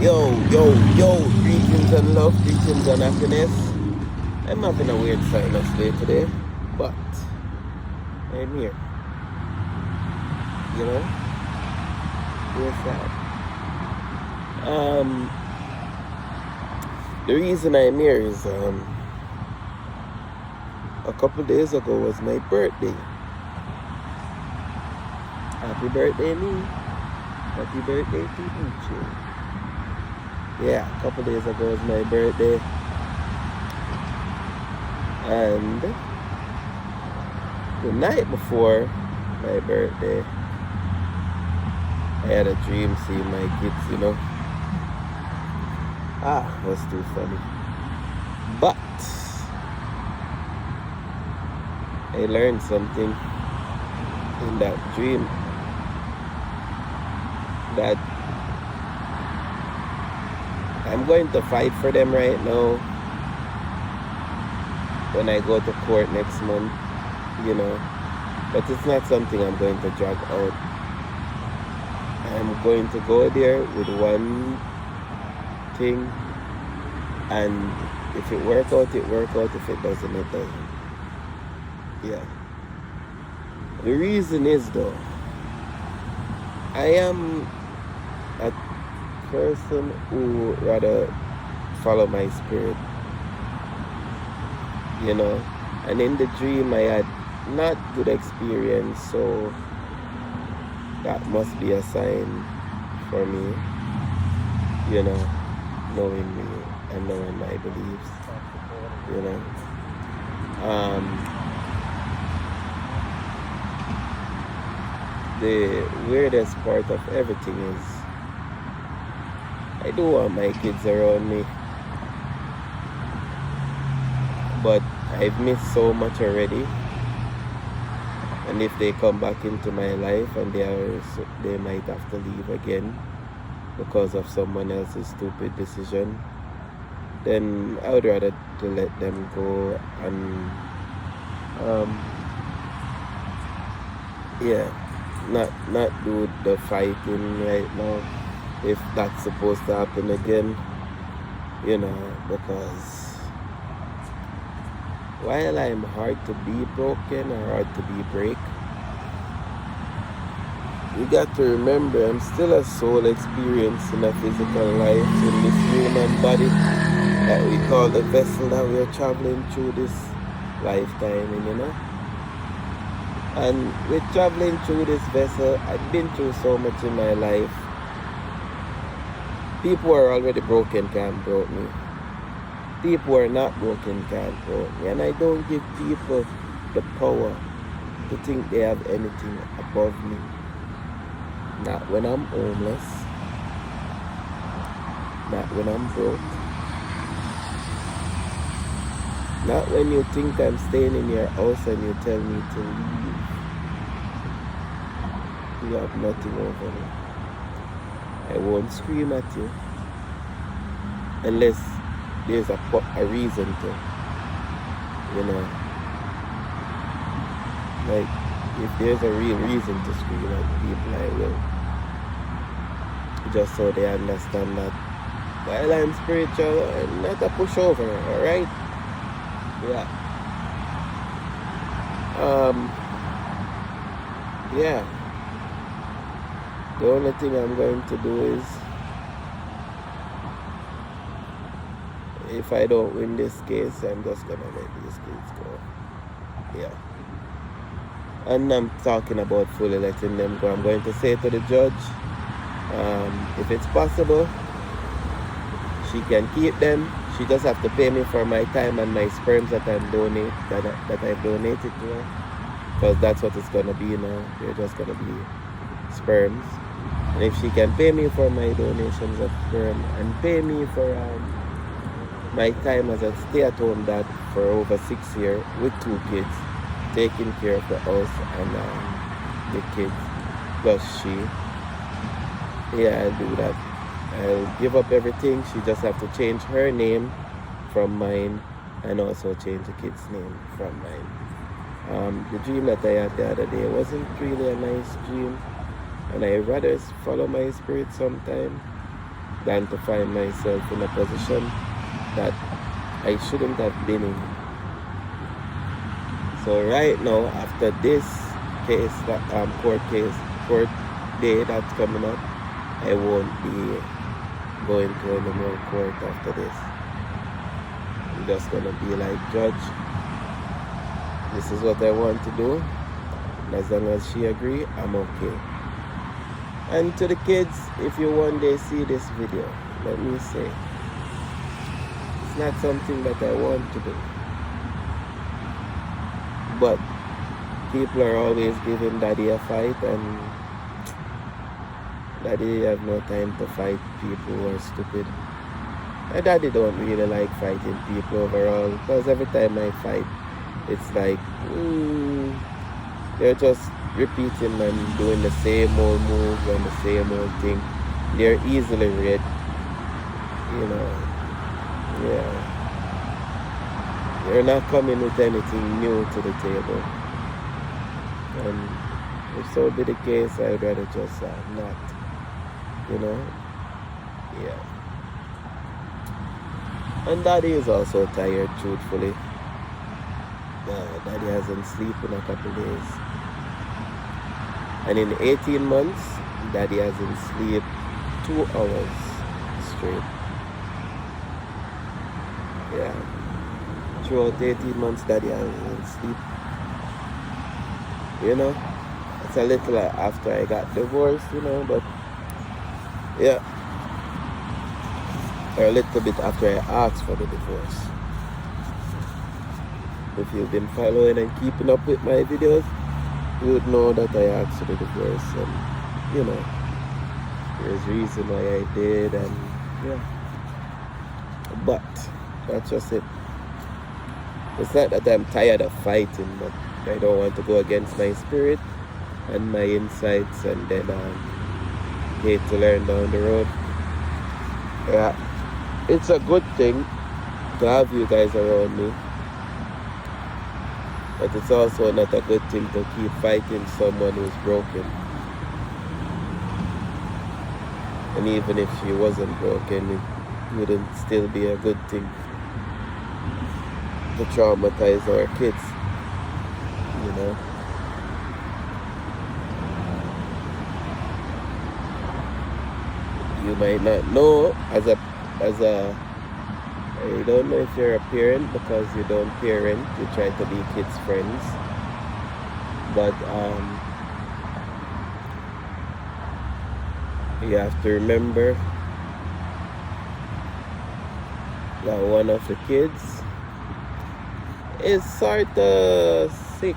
Yo, greetings and love, greetings and happiness. I'm having a weird sinus day today, but I'm here. You know, we're sad. The reason I'm here is a couple days ago was my birthday. Happy birthday, me. Happy birthday to you. Yeah, a couple days ago was my birthday. And the night before my birthday, I had a dream seeing my kids, it was too funny. But I learned something in that dream that I'm going to fight for them right now when I go to court next month, but it's not something I'm going to drag out. I'm going to go there with one thing, and if it works out, it works out. If it doesn't, it doesn't. Yeah. The reason is, though, I am a person who rather follow my spirit, and in the dream I had not good experience, so that must be a sign for me, knowing me and knowing my beliefs, the weirdest part of everything is I do want my kids around me, but I've missed so much already. And if they come back into my life and they might have to leave again because of someone else's stupid decision, then I would rather to let them go and not do the fighting right now if that's supposed to happen again, because while I'm hard to be broken or hard to be break, you got to remember I'm still a soul experiencing a physical life in this human body that we call the vessel that we are traveling through this lifetime, and with traveling through this vessel, I've been through so much in my life. People who are already broken can't broke me. People who are not broken can't broke me. And I don't give people the power to think they have anything above me. Not when I'm homeless. Not when I'm broke. Not when you think I'm staying in your house and you tell me to leave. You have nothing over me. I won't scream at you unless there's a reason to, like if there's a real reason to scream at people, I will, just so they understand that while I'm spiritual, I'm not a pushover, alright? The only thing I'm going to do is, if I don't win this case, I'm just gonna let this case go. And I'm talking about fully letting them go. I'm going to say to the judge, if it's possible, she can keep them. She just have to pay me for my time and my sperms that I've donated to her, because that's what it's gonna be now. They're just gonna be sperms. And if she can pay me for my donations of sperm and pay me for my time as a stay-at-home dad for over 6 years with 2 kids, taking care of the house and the kids plus she, I'll do that. I'll give up everything. She just have to change her name from mine and also change the kid's name from mine. The dream that I had the other day wasn't really a nice dream, and I rather follow my spirit sometime. than to find myself in a position that I shouldn't have been in. So right now, after this case, that court day that's coming up, I won't be going to any more court after this. I'm just gonna be like, Judge, this is what I want to do, and as long as she agree, I'm okay. And to the kids, if you one day see this video, let me say, it's not something that I want to do. But people are always giving Daddy a fight, and Daddy have no time to fight people who are stupid. My Daddy don't really like fighting people overall, because every time I fight, it's like, they're just repeating and doing the same old moves and the same old thing. They're easily read, you know. Yeah. They're not coming with anything new to the table. And if so be the case, I'd rather just not, you know. Yeah. And Daddy is also tired, truthfully. Daddy hasn't slept in a couple days. And in 18 months, Daddy hasn't slept 2 hours straight. Yeah. Throughout 18 months, Daddy hasn't slept. You know? It's a little after I got divorced, you know, but yeah. Or a little bit after I asked for the divorce. If you've been following and keeping up with my videos, you would know that I asked for the divorce, and you know, there's reason why I did, and yeah. But that's just it. It's not that I'm tired of fighting, but I don't want to go against my spirit and my insights, and then hate to learn down the road. Yeah, it's a good thing to have you guys around me. But it's also not a good thing to keep fighting someone who's broken. And even if she wasn't broken, it wouldn't still be a good thing to traumatize our kids, you know. You might not know I don't know if you're a parent, because you don't parent, you try to be kids' friends. But you have to remember that one of the kids is sort of sick,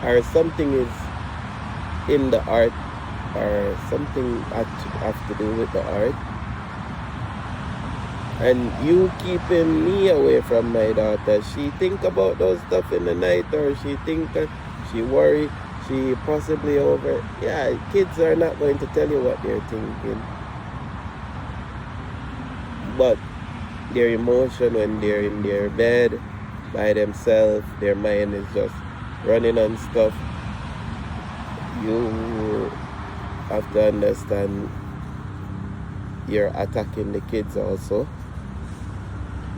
or something is in the art, or something have to do with the art. And you keeping me away from my daughter, she think about those stuff in the night, or she think she worry, she possibly over. Yeah, kids are not going to tell you what they're thinking. But their emotion when they're in their bed by themselves, their mind is just running on stuff. You have to understand you're attacking the kids also.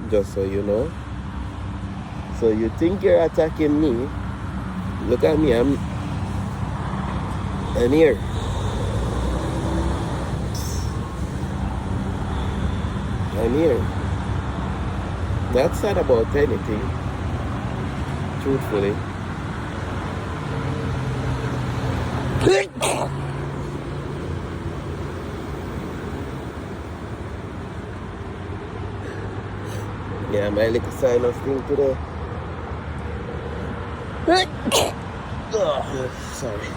Just so you know. So you think you're attacking me. Look at me, I'm here. I'm here. That's not about anything, truthfully. Yeah, my little sinus thing today. Oh, sorry.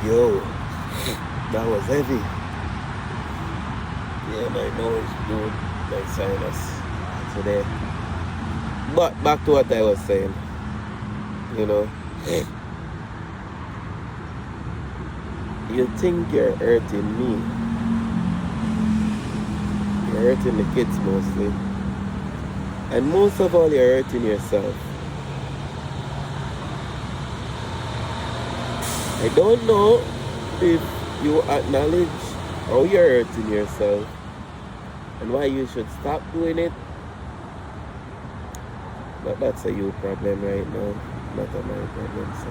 Yo, that was heavy. Yeah, my nose, dude, my sinus today. But back to what I was saying. You know. You think you're hurting me. You're hurting the kids mostly. And most of all, you're hurting yourself. I don't know if you acknowledge how you're hurting yourself and why you should stop doing it. But that's a you problem right now, not a my problem. So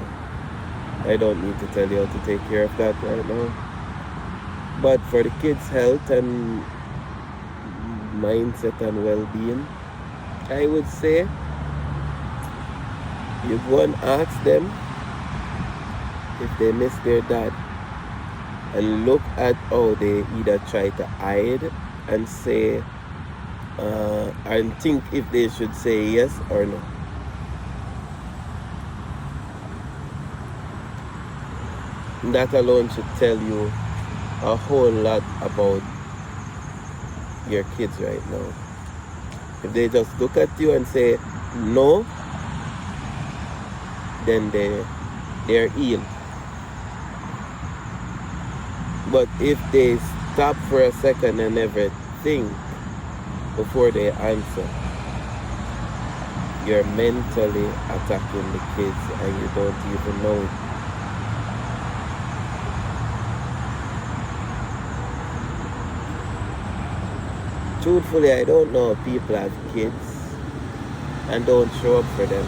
I don't need to tell you how to take care of that right now. But for the kids' health and mindset and well-being, I would say you go and ask them if they miss their dad and look at how they either try to hide and say and think if they should say yes or no. That alone should tell you a whole lot about your kids right now. If they just look at you and say no, then they're ill. But if they stop for a second and never think before they answer, you're mentally attacking the kids and you don't even know it. Truthfully, I don't know if people have kids and don't show up for them.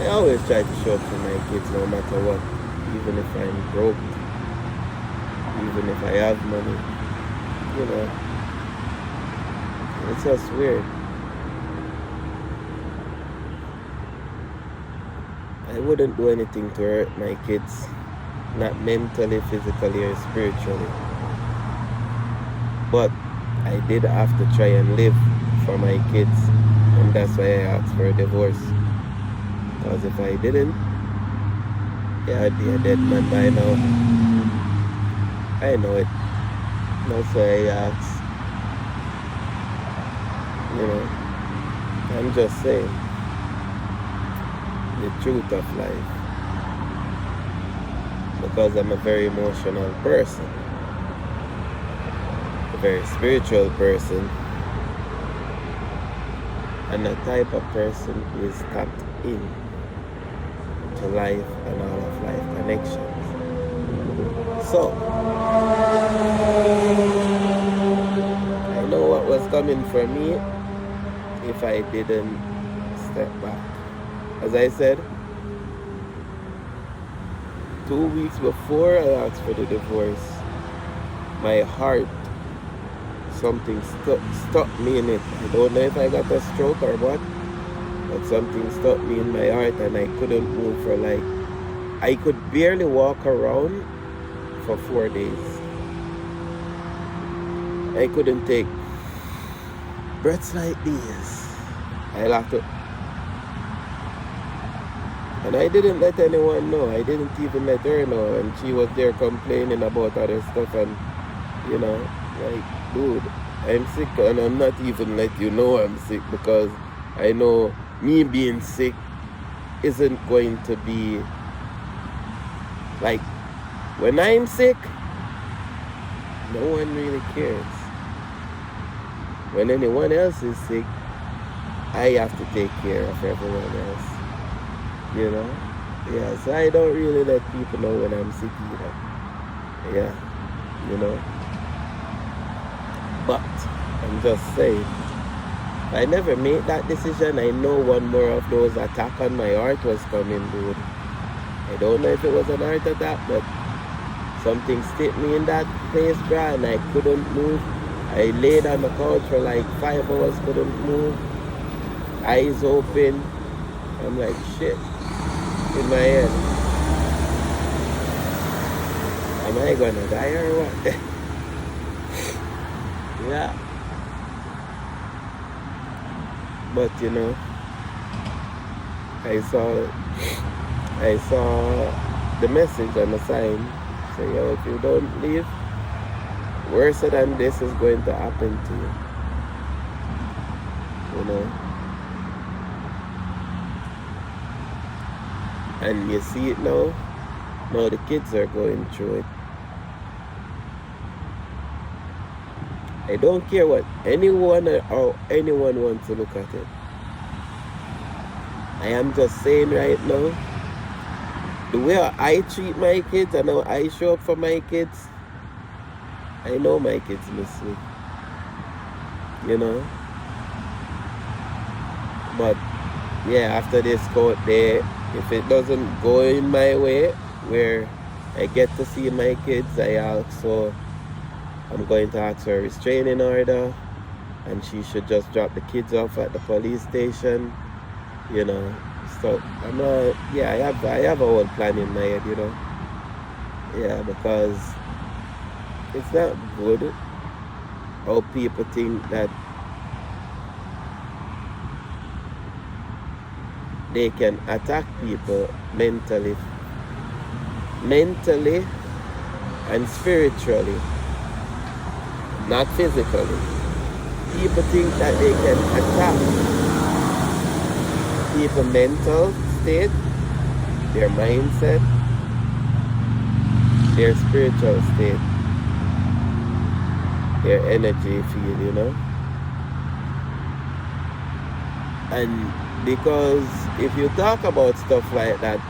I always try to show up for my kids no matter what, even if I'm broke, even if I have money, you know. It's just weird. I wouldn't do anything to hurt my kids, not mentally, physically, or spiritually. But I did have to try and live for my kids, and that's why I asked for a divorce. Because if I didn't, yeah, I'd be a dead man by now. I know it. That's why I asked. You know, I'm just saying the truth of life. Because I'm a very emotional person, a very spiritual person, and a type of person who is tapped in to life and all of life connections. So, I know what was coming for me if I didn't step back. As I said, 2 weeks before I asked for the divorce, my heart, something stuck me in it. I don't know if I got a stroke or what, but something stuck me in my heart and I couldn't move for I could barely walk around for 4 days. I couldn't take breaths like these. I laughed it. And I didn't let anyone know. I didn't even let her know. And she was there complaining about other stuff. And, you know, like, dude, I'm sick. And I'm not even let you know I'm sick. Because I know me being sick isn't going to be... Like, when I'm sick, no one really cares. When anyone else is sick, I have to take care of everyone else. You know? Yeah, so I don't really let people know when I'm sick either. Yeah, you know? But, I'm just saying, if I never made that decision, I know one more of those attacks on my heart was coming, dude. I don't know if it was an heart attack, but something stick me in that place, bruh, and I couldn't move. I laid on the couch for 5 hours, couldn't move. Eyes open. I'm like, shit. In my head. Am I gonna die or what? Yeah. But you know, I saw the message on the sign. So yo, if you don't leave, worse than this is going to happen to you. You know? And you see it now. Now the kids are going through it. I don't care what anyone or anyone wants to look at it. I am just saying right now, the way I treat my kids and how I show up for my kids, I know my kids miss me, you know. But yeah, after this court day, if it doesn't go in my way, where I get to see my kids, I'm going to ask for a restraining order, and she should just drop the kids off at the police station, you know. So I have a whole plan in my head, you know. Yeah, because it's not good how people think that they can attack people mentally and spiritually, not physically. People think that they can attack people's mental state, their mindset, their spiritual state, their energy field, you know. And because if you talk about stuff like that,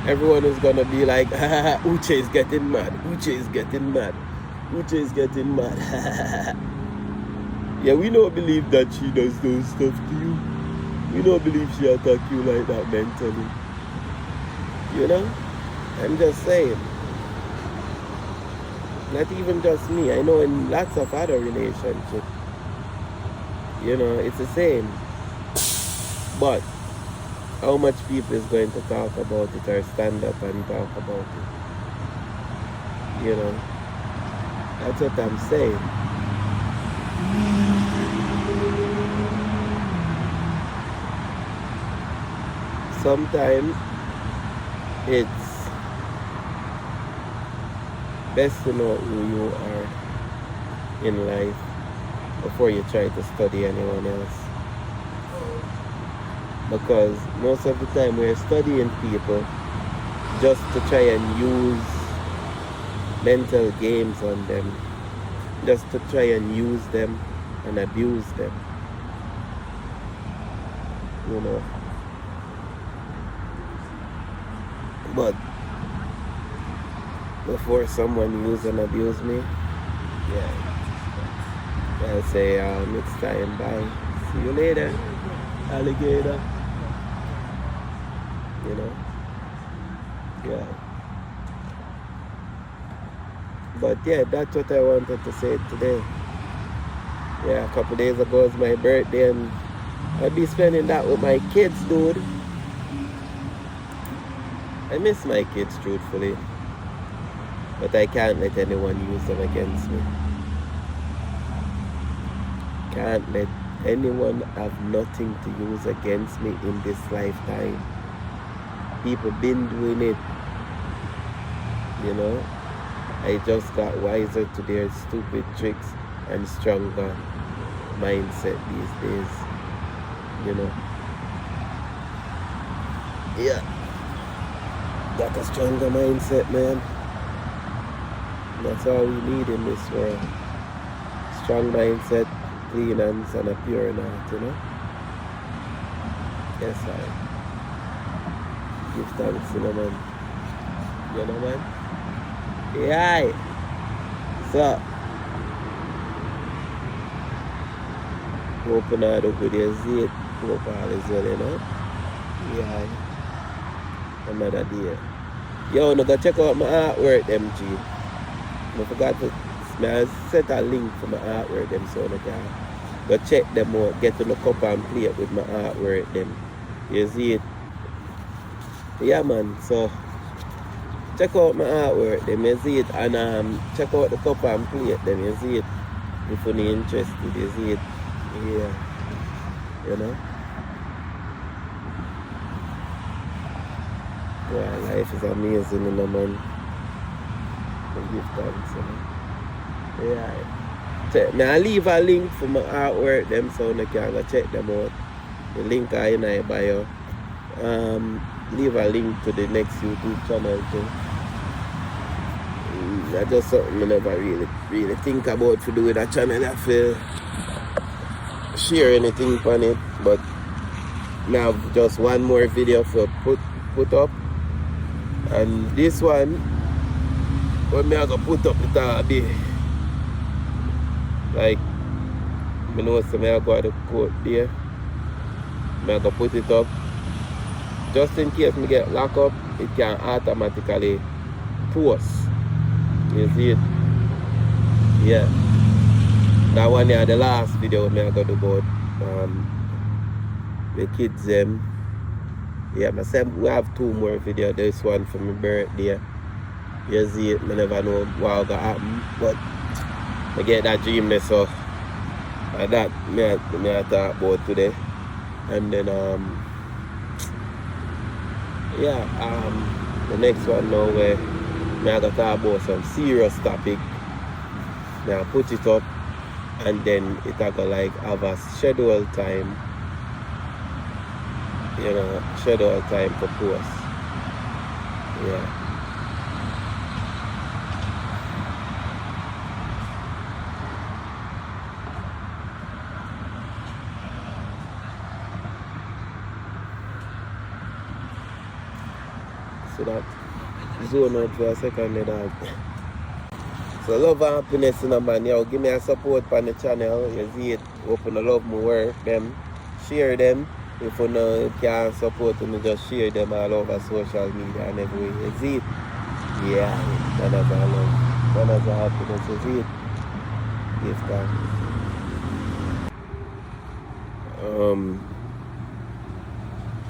everyone is gonna be like, Uche is getting mad, Uche is getting mad, Uche is getting mad. Yeah, we don't believe that she does those stuff to you. We don't believe she attack you like that mentally. You know? I'm just saying. Not even just me. I know in lots of other relationships, you know, it's the same. But how much people is going to talk about it or stand up and talk about it? You know? That's what I'm saying. Sometimes it's best to know who you are in life before you try to study anyone else. Because most of the time we're studying people just to try and use mental games on them, just to try and use them and abuse them, you know. But before someone use and abuse me, yeah, I'll say it's time, bye, see you later, alligator, you know. Yeah. But yeah, that's what I wanted to say today. Yeah, a couple days ago was my birthday, and I'll be spending that with my kids, dude. I miss my kids, truthfully. But I can't let anyone use them against me. Can't let anyone have nothing to use against me in this lifetime. People been doing it, you know. I just got wiser to their stupid tricks and stronger mindset these days, you know. Yeah, got a stronger mindset, man. That's all we need in this world. Strong mindset, clean hands, and a pure heart, you know. Yes, I give thanks, you know, man. You know, man. Yeah. So, hope not do good as it. Hope all is well, you know. Yeah. Another day. Yo, no go check out my artwork, MG. I forgot to set a link for my artwork them, so I can go check them out, get to look up and play it with my artwork them. You see it? Yeah, man. So check out my artwork them, you see it, and check out the cup and play it them, you see it. If you're interested, you see it. Yeah. You know? Yeah, life is amazing, you know, man. Give thanks, you know. Yeah. I'll leave a link for my artwork them, so you can go check them out. The link are in my bio. Leave a link to the next YouTube channel too. That's just something I never really think about to do with a channel. I feel share anything on it, but now just one more video for put put up. And this one, when me I go put up it all day. Like, I know so I go at the court there. I go put it up. Just in case me get locked up, it can automatically post. You see it? Yeah. That one here, the last video me I got about the kids them. Yeah, myself we have 2 more videos. This one for my birthday. You see it, I never know what gonna happen. But I get that dream there, so that me I talk about today. And then the next one now where me I gotta talk about some serious topic. Me I put it up and then it I go like have a schedule time. You know, schedule time for post. Yeah. So that zone out for a second, dog. So love and happiness in a man, yo. Give me a support on the channel. You see it. Open the love my work, them. Share them. If you know you can't support them, just share them all over social media and everywhere. You see it? Yeah, that is our love. That is our happiness. You see it? Give thanks.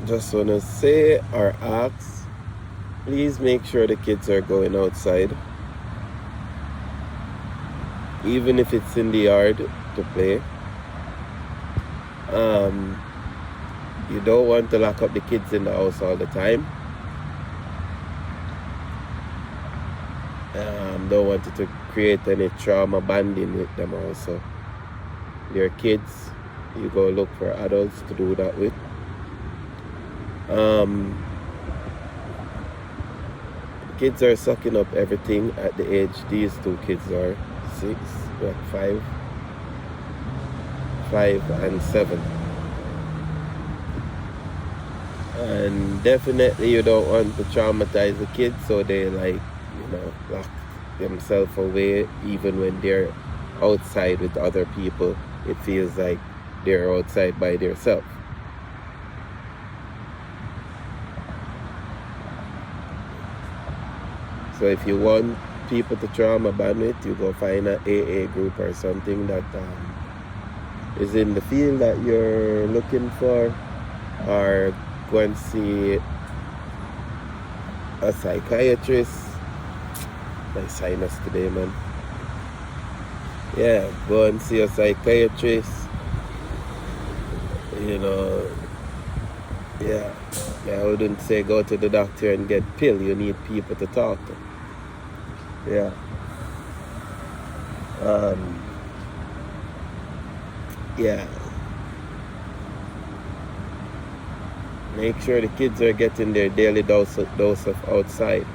Just wanna say or ask, please make sure the kids are going outside. Even if it's in the yard to play. You don't want to lock up the kids in the house all the time. Don't want it to create any trauma bonding with them also. They're kids. You go look for adults to do that with. Kids are sucking up everything at the age these 2 kids are. 6, 5 and 7. And definitely you don't want to traumatize the kids, so they like, lock themselves away. Even when they're outside with other people, it feels like they're outside by themselves. So if you want people to trauma band it, you go find an AA group or something that is in the field that you're looking for, or go and see a psychiatrist. My sinus today, man. Yeah, go and see a psychiatrist. Yeah, I wouldn't say go to the doctor and get pill. You need people to talk to. Yeah. Yeah. Make sure the kids are getting their daily dose of outside,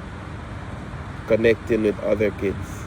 connecting with other kids.